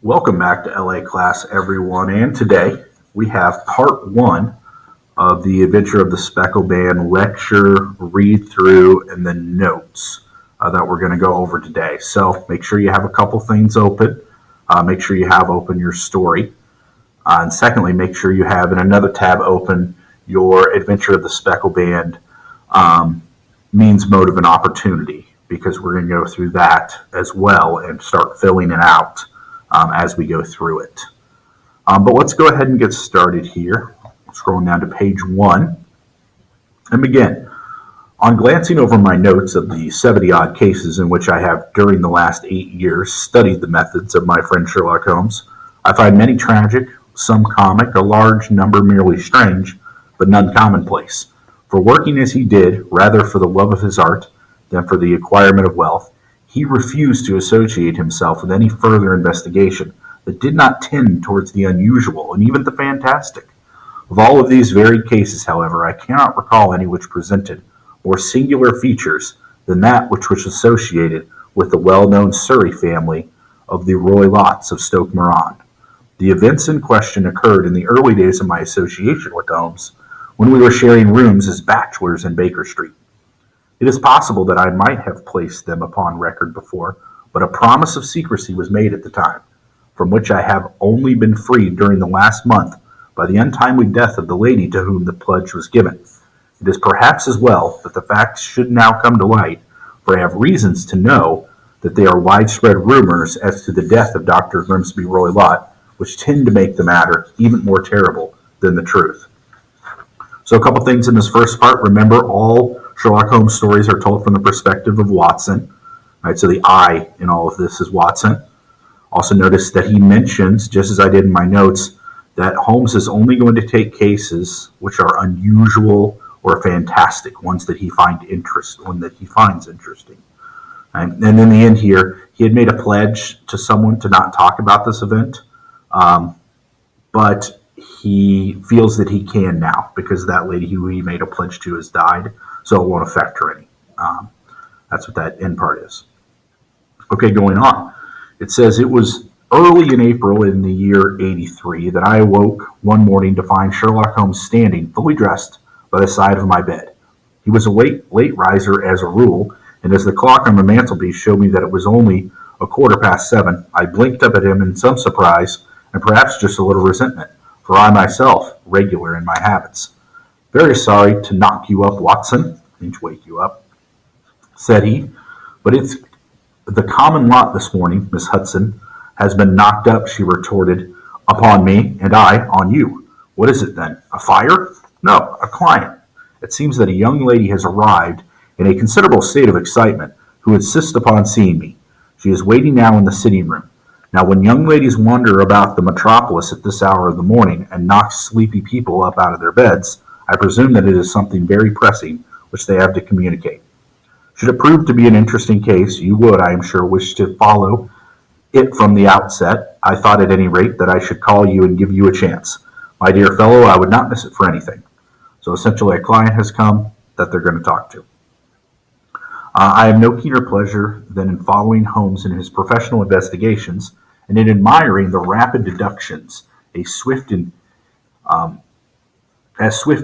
Welcome back to LA class, everyone. And today we have part one of the Adventure of the Speckled Band lecture, read through, and then notes that we're going to go over today. So make sure you have a couple things open. Make sure you have open your story. And secondly, make sure you have in another tab open your Adventure of the Speckled Band means, motive, and opportunity, because we're going to go through that as well and start filling it out as we go through it. But let's go ahead and get started here. Scrolling down to page 1 and begin. On glancing over my notes of the 70-odd cases in which I have, during the last 8 years, studied the methods of my friend Sherlock Holmes, I find many tragic, some comic, a large number merely strange, but none commonplace. For working as he did, rather for the love of his art than for the acquirement of wealth, he refused to associate himself with any further investigation that did not tend towards the unusual and even the fantastic. Of all of these varied cases, however, I cannot recall any which presented more singular features than that which was associated with the well-known Surrey family of the Roylotts of Stoke Moran. The events in question occurred in the early days of my association with Holmes, when we were sharing rooms as bachelors in Baker Street. It is possible that I might have placed them upon record before, but a promise of secrecy was made at the time, from which I have only been freed during the last month by the untimely death of the lady to whom the pledge was given. It is perhaps as well that the facts should now come to light, for I have reasons to know that they are widespread rumors as to the death of Dr. Grimsby Roylott, which tend to make the matter even more terrible than the truth. So a couple things in this first part. Remember, all Sherlock Holmes stories are told from the perspective of Watson. Right, so the I in all of this is Watson. Also notice that he mentions, just as I did in my notes, that Holmes is only going to take cases which are unusual or fantastic, ones that he finds interesting. Right? And in the end here, he had made a pledge to someone to not talk about this event, but he feels that he can now because that lady who he made a pledge to has died, so it won't affect her any. That's what that end part is. Okay, going on. It says it was early in April in the year 83 that I awoke one morning to find Sherlock Holmes standing, fully dressed, by the side of my bed. He was a late riser as a rule, and as the clock on the mantelpiece showed me that it was only 7:15, I blinked up at him in some surprise and perhaps just a little resentment, for I myself regular in my habits. "Very sorry to knock you up, Watson," means to wake you up, said he, "but it's the common lot this morning. Miss Hudson has been knocked up," she retorted, "upon me, and I on you." "What is it then? A fire?" "No, a client. It seems that a young lady has arrived in a considerable state of excitement, who insists upon seeing me. She is waiting now in the sitting room. Now, when young ladies wander about the metropolis at this hour of the morning and knock sleepy people up out of their beds, I presume that it is something very pressing which they have to communicate. Should it prove to be an interesting case, you would, I am sure, wish to follow it from the outset. I thought at any rate that I should call you and give you a chance. My dear fellow, I would not miss it for anything. So essentially a client has come that they're going to talk to. I have no keener pleasure than in following Holmes in his professional investigations and in admiring the rapid deductions, as swift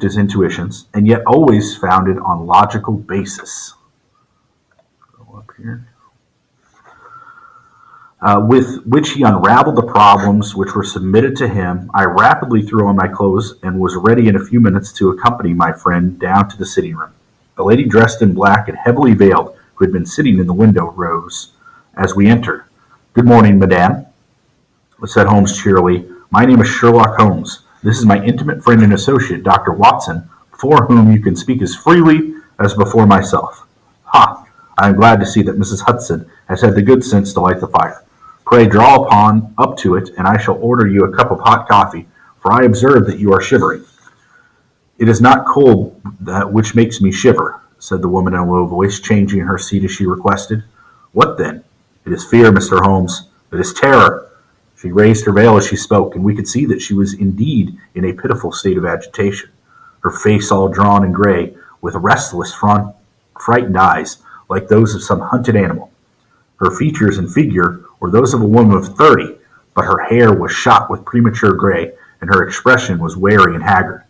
as intuitions, and yet always founded on logical basis. Go up here. With which he unraveled the problems which were submitted to him. I rapidly threw on my clothes and was ready in a few minutes to accompany my friend down to the sitting room. A lady dressed in black and heavily veiled, who had been sitting in the window, rose as we entered. "Good morning, madame," said Holmes cheerily. "My name is Sherlock Holmes. This is my intimate friend and associate, Dr. Watson, before whom you can speak as freely as before myself. Ha! I am glad to see that Mrs. Hudson has had the good sense to light the fire. Pray draw up to it, and I shall order you a cup of hot coffee, for I observe that you are shivering." "It is not cold that which makes me shiver," said the woman in a low voice, changing her seat as she requested. "What then?" "It is fear, Mr. Holmes. It is terror." She raised her veil as she spoke, and we could see that she was indeed in a pitiful state of agitation. Her face all drawn and gray, with restless, frightened eyes, like those of some hunted animal. Her features and figure were those of a woman of 30, but her hair was shot with premature gray, and her expression was wary and haggard.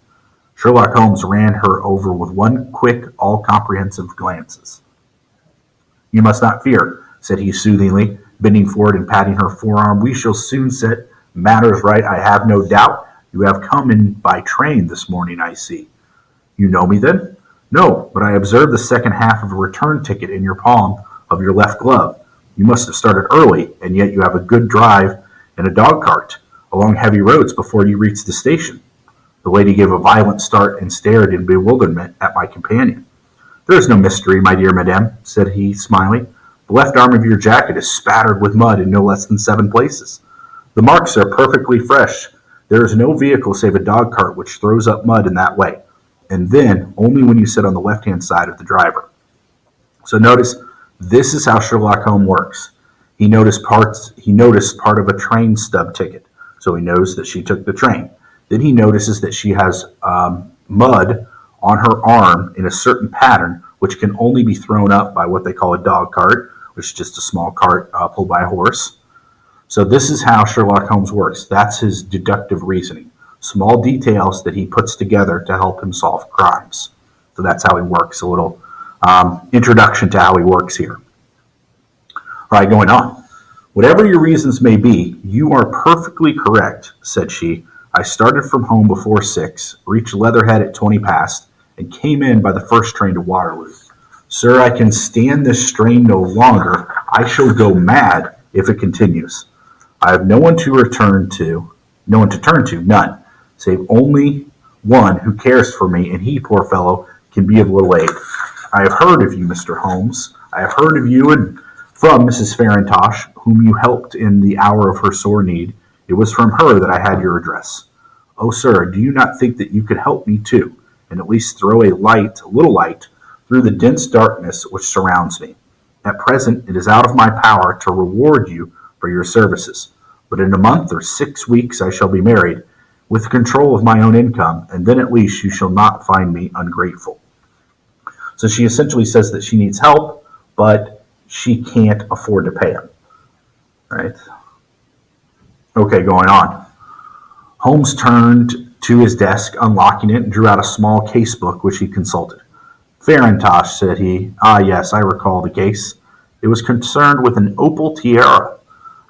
Sherlock Holmes ran her over with one quick, all-comprehensive glance. "You must not fear," said he soothingly, bending forward and patting her forearm. "We shall soon set matters right, I have no doubt. You have come in by train this morning, I see." "You know me, then?" "No, but I observed the second half of a return ticket in your palm of your left glove. You must have started early, and yet you have a good drive in a dog cart along heavy roads before you reach the station." The lady gave a violent start and stared in bewilderment at my companion. "There is no mystery, my dear madame," said he, smiling. "The left arm of your jacket is spattered with mud in no less than 7 places. The marks are perfectly fresh. There is no vehicle save a dog cart which throws up mud in that way, and then only when you sit on the left-hand side of the driver." So notice, this is how Sherlock Holmes works. He noticed part of a train stub ticket, so he knows that she took the train. Then he notices that she has mud on her arm in a certain pattern, which can only be thrown up by what they call a dog cart, which is just a small cart pulled by a horse. So this is how Sherlock Holmes works. That's his deductive reasoning. Small details that he puts together to help him solve crimes. So that's how he works. A little introduction to how he works here. All right, going on. "Whatever your reasons may be, you are perfectly correct," said she. "I started from home before 6, reached Leatherhead at 20 past, and came in by the first train to Waterloo. Sir, I can stand this strain no longer. I shall go mad if it continues. I have no one to turn to, none, save only one who cares for me, and he, poor fellow, can be of little aid. I have heard of you, Mr. Holmes. I have heard of you and from Mrs. Farintosh, whom you helped in the hour of her sore need. It was from her that I had your address. Oh, sir, do you not think that you could help me too, and at least throw a little light, through the dense darkness which surrounds me? At present it is out of my power to reward you for your services, but in a month or 6 weeks I shall be married, with control of my own income, and then at least you shall not find me ungrateful." So she essentially says that she needs help, but she can't afford to pay him. Right? Okay, going on. Holmes turned to his desk, unlocking it, and drew out a small case book which he consulted. "Farintosh," said he. "Ah, yes, I recall the case. It was concerned with an opal tiara.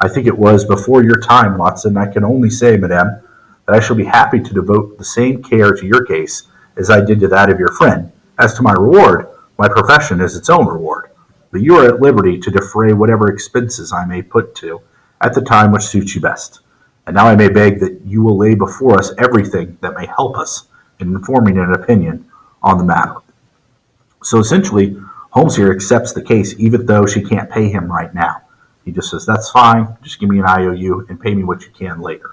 I think it was before your time, Watson. I can only say, madame, that I shall be happy to devote the same care to your case as I did to that of your friend. As to my reward, my profession is its own reward. But you are at liberty to defray whatever expenses I may put to at the time which suits you best. And now I may beg that you will lay before us everything that may help us in forming an opinion on the matter." So essentially, Holmes here accepts the case even though she can't pay him right now. He just says, "That's fine, just give me an IOU and pay me what you can later."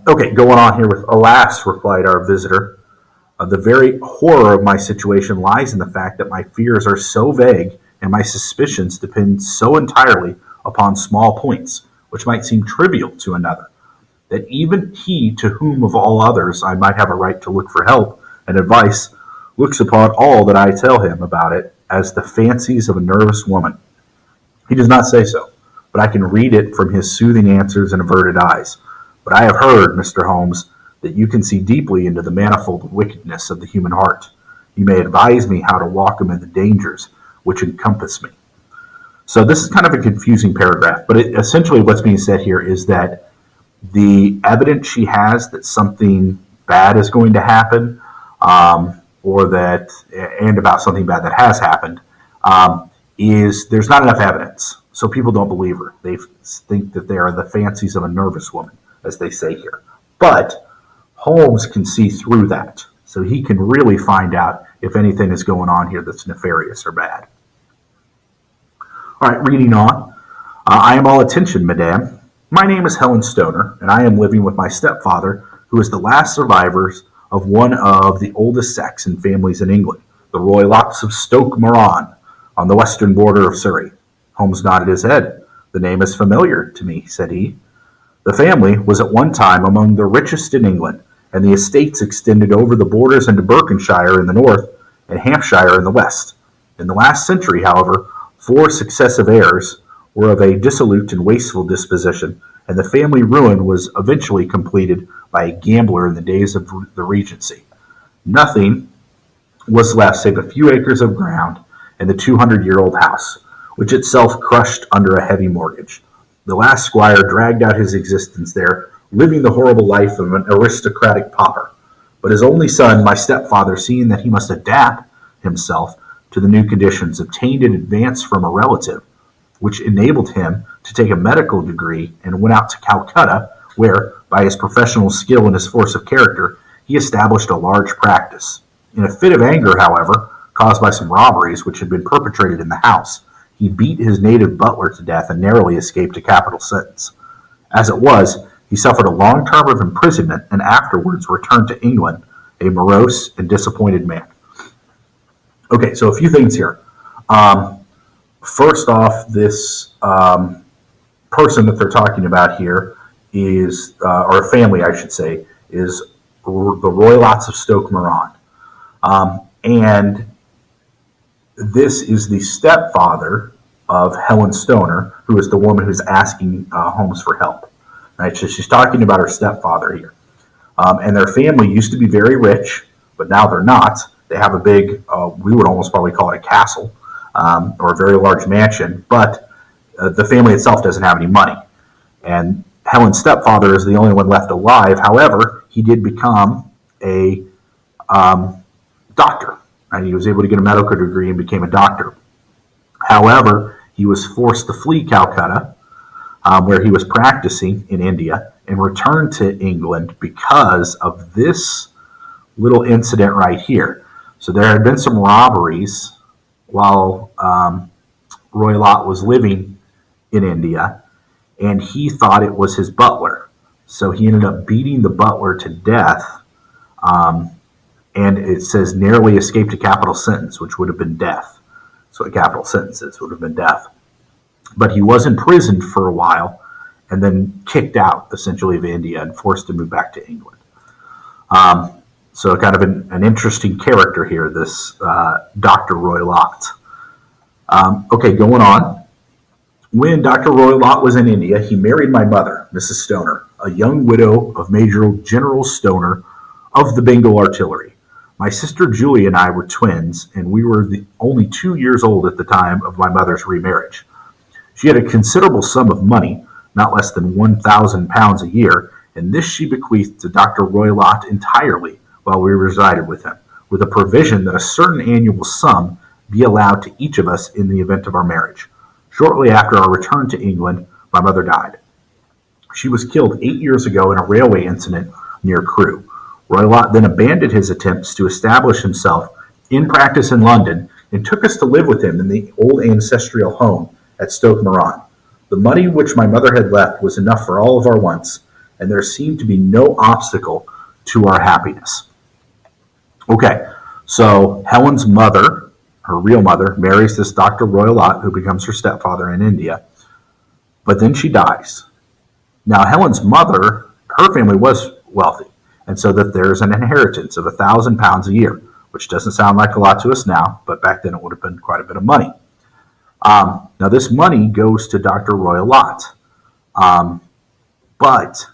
Okay, going on here with, "Alas," replied our visitor, "the very horror of my situation lies in the fact that my fears are so vague and my suspicions depend so entirely upon small points, which might seem trivial to another, that even he to whom of all others I might have a right to look for help and advice looks upon all that I tell him about it as the fancies of a nervous woman. He does not say so, but I can read it from his soothing answers and averted eyes. But I have heard, Mr. Holmes, that you can see deeply into the manifold wickedness of the human heart. You may advise me how to walk amid the dangers which encompass me." So this is kind of a confusing paragraph, but essentially what's being said here is that the evidence she has that something bad is going to happen, and about something bad that has happened, is there's not enough evidence. So people don't believe her. They think that they are the fancies of a nervous woman, as they say here. But Holmes can see through that. So he can really find out if anything is going on here that's nefarious or bad. All right, reading on. "I am all attention, madame. My name is Helen Stoner, and I am living with my stepfather, who is the last survivors of one of the oldest Saxon families in England, the Roylotts of Stoke Moran, on the western border of Surrey." Holmes nodded his head. "The name is familiar to me," said he. "The family was at one time among the richest in England, and the estates extended over the borders into Berkshire in the north and Hampshire in the west. In the last century, however, 4 successive heirs, were of a dissolute and wasteful disposition, and the family ruin was eventually completed by a gambler in the days of the Regency. Nothing was left save a few acres of ground and the 200-year-old house, which itself crushed under a heavy mortgage. The last squire dragged out his existence there, living the horrible life of an aristocratic pauper. But his only son, my stepfather, seeing that he must adapt himself to the new conditions, obtained an advance from a relative, which enabled him to take a medical degree and went out to Calcutta, where, by his professional skill and his force of character, he established a large practice. In a fit of anger, however, caused by some robberies which had been perpetrated in the house, he beat his native butler to death and narrowly escaped a capital sentence. As it was, he suffered a long term of imprisonment and afterwards returned to England, a morose and disappointed man. Okay, so a few things here. First off, this person that they're talking about here is, or a family, I should say, is the Roylotts of Stoke Moran. And this is the stepfather of Helen Stoner, who is the woman who's asking Holmes for help. Right? So she's talking about her stepfather here. And their family used to be very rich, but now they're not. They have a big, we would almost probably call it a castle, or a very large mansion, but the family itself doesn't have any money. And Helen's stepfather is the only one left alive. However, he did become a doctor. Right? He was able to get a medical degree and became a doctor. However, he was forced to flee Calcutta, where he was practicing in India, and returned to England because of this little incident right here. So there had been some robberies while Roylott was living in India, and he thought it was his butler. So he ended up beating the butler to death, and it says narrowly escaped a capital sentence, which would have been death. So a capital sentence would have been death. But he was imprisoned for a while and then kicked out, essentially, of India and forced to move back to England. So kind of an interesting character here, this Dr. Roylott. Okay, going on. When Dr. Roylott was in India, he married my mother, Mrs. Stoner, a young widow of Major General Stoner of the Bengal Artillery. My sister Julie and I were twins, and we were only 2 years old at the time of my mother's remarriage. She had a considerable sum of money, not less than £1,000 a year, and this she bequeathed to Dr. Roylott entirely while we resided with him, with a provision that a certain annual sum be allowed to each of us in the event of our marriage. Shortly after our return to England, my mother died. She was killed 8 years ago in a railway incident near Crewe. Roylott then abandoned his attempts to establish himself in practice in London and took us to live with him in the old ancestral home at Stoke Moran. The money which my mother had left was enough for all of our wants, and there seemed to be no obstacle to our happiness. Okay, so Helen's mother, her real mother, marries this Dr. Roylott, who becomes her stepfather in India, but then she dies. Now, Helen's mother, her family was wealthy, and so that there's an inheritance of £1,000 a year, which doesn't sound like a lot to us now, but back then it would have been quite a bit of money. Now, this money goes to Dr. Roylott, but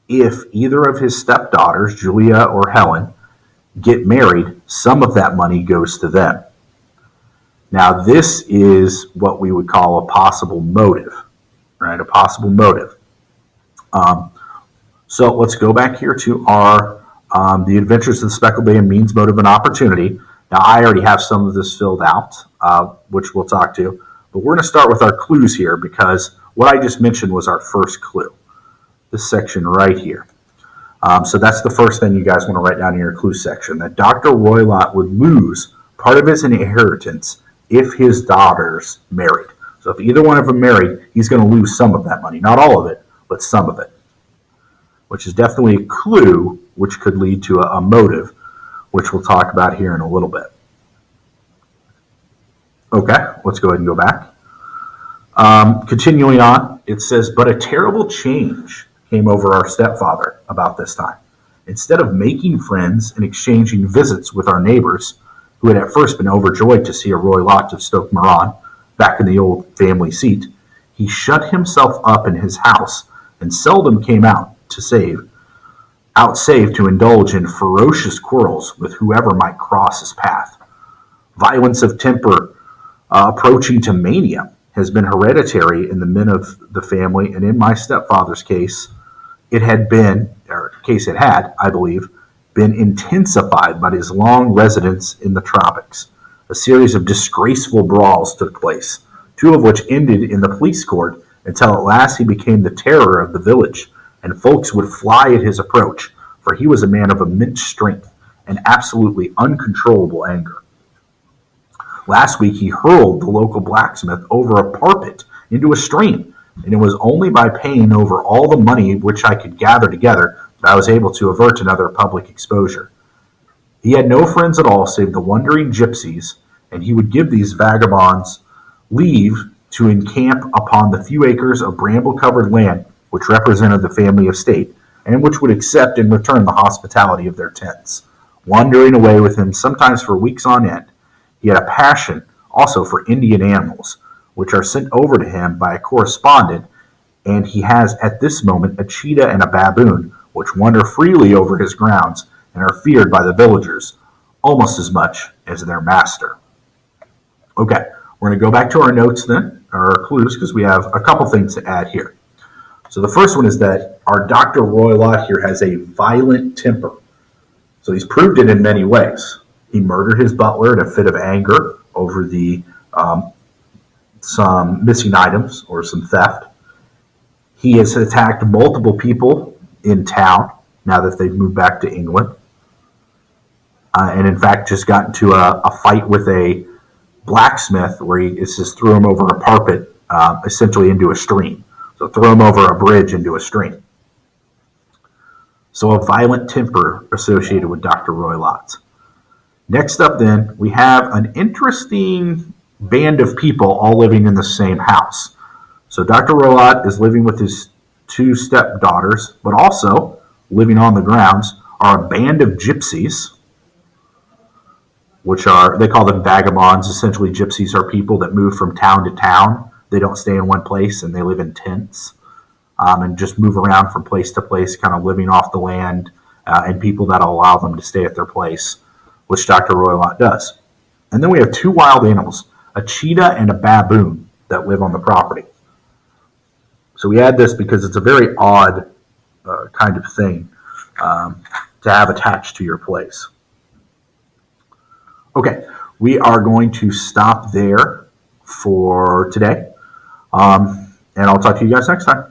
if either of his stepdaughters, Julia or Helen, get married, some of that money goes to them. Now, this is what we would call a possible motive, right? A possible motive. So let's go back here to our The Adventures of the Speckled Band Means, Motive, and Opportunity. Now, I already have some of this filled out, which we'll talk to, but we're going to start with our clues here because what I just mentioned was our first clue, this section right here. So that's the first thing you guys want to write down in your clue section, that Dr. Roylott would lose part of his inheritance if his daughters married. So if either one of them married, he's going to lose some of that money. Not all of it, but some of it, which is definitely a clue which could lead to a motive, which we'll talk about here in a little bit. Okay, let's go ahead and go back. Continuing on, it says, but a terrible change came over our stepfather about this time. Instead of making friends and exchanging visits with our neighbors, who had at first been overjoyed to see a Roylott of Stoke Moran back in the old family seat, He shut himself up in his house and seldom came out save to indulge in ferocious quarrels with whoever might cross his path. Violence of temper approaching to mania has been hereditary in the men of the family, and in my stepfather's case, it had, I believe, been intensified by his long residence in the tropics. A series of disgraceful brawls took place, two of which ended in the police court until at last he became the terror of the village, and folks would fly at his approach, for he was a man of immense strength and absolutely uncontrollable anger. Last week he hurled the local blacksmith over a parapet into a stream, and it was only by paying over all the money which I could gather together that I was able to avert another public exposure. He had no friends at all save the wandering gypsies, and he would give these vagabonds leave to encamp upon the few acres of bramble-covered land which represented the family estate, and which would accept in return the hospitality of their tents, wandering away with him sometimes for weeks on end. He had a passion also for Indian animals, which are sent over to him by a correspondent, and he has at this moment a cheetah and a baboon, which wander freely over his grounds and are feared by the villagers almost as much as their master. Okay, we're going to go back to our notes then, or our clues, because we have a couple things to add here. So the first one is that our Dr. Roylott here has a violent temper. So he's proved it in many ways. He murdered his butler in a fit of anger over some missing items or some theft. He has attacked multiple people in town now that they've moved back to England. And in fact, just got into a fight with a blacksmith where he just threw him over a parapet, essentially into a stream. So throw him over a bridge into a stream. So a violent temper associated with Dr. Roylott. Next up then, we have an interesting band of people all living in the same house. So Dr. Roylott is living with his two stepdaughters, but also living on the grounds are a band of gypsies, they call them vagabonds. Essentially, gypsies are people that move from town to town. They don't stay in one place, and they live in tents and just move around from place to place, kind of living off the land, and people that allow them to stay at their place, which Dr. Roylott does. And then we have two wild animals, a cheetah and a baboon, that live on the property. So we add this because it's a very odd kind of thing to have attached to your place. Okay, we are going to stop there for today, and I'll talk to you guys next time.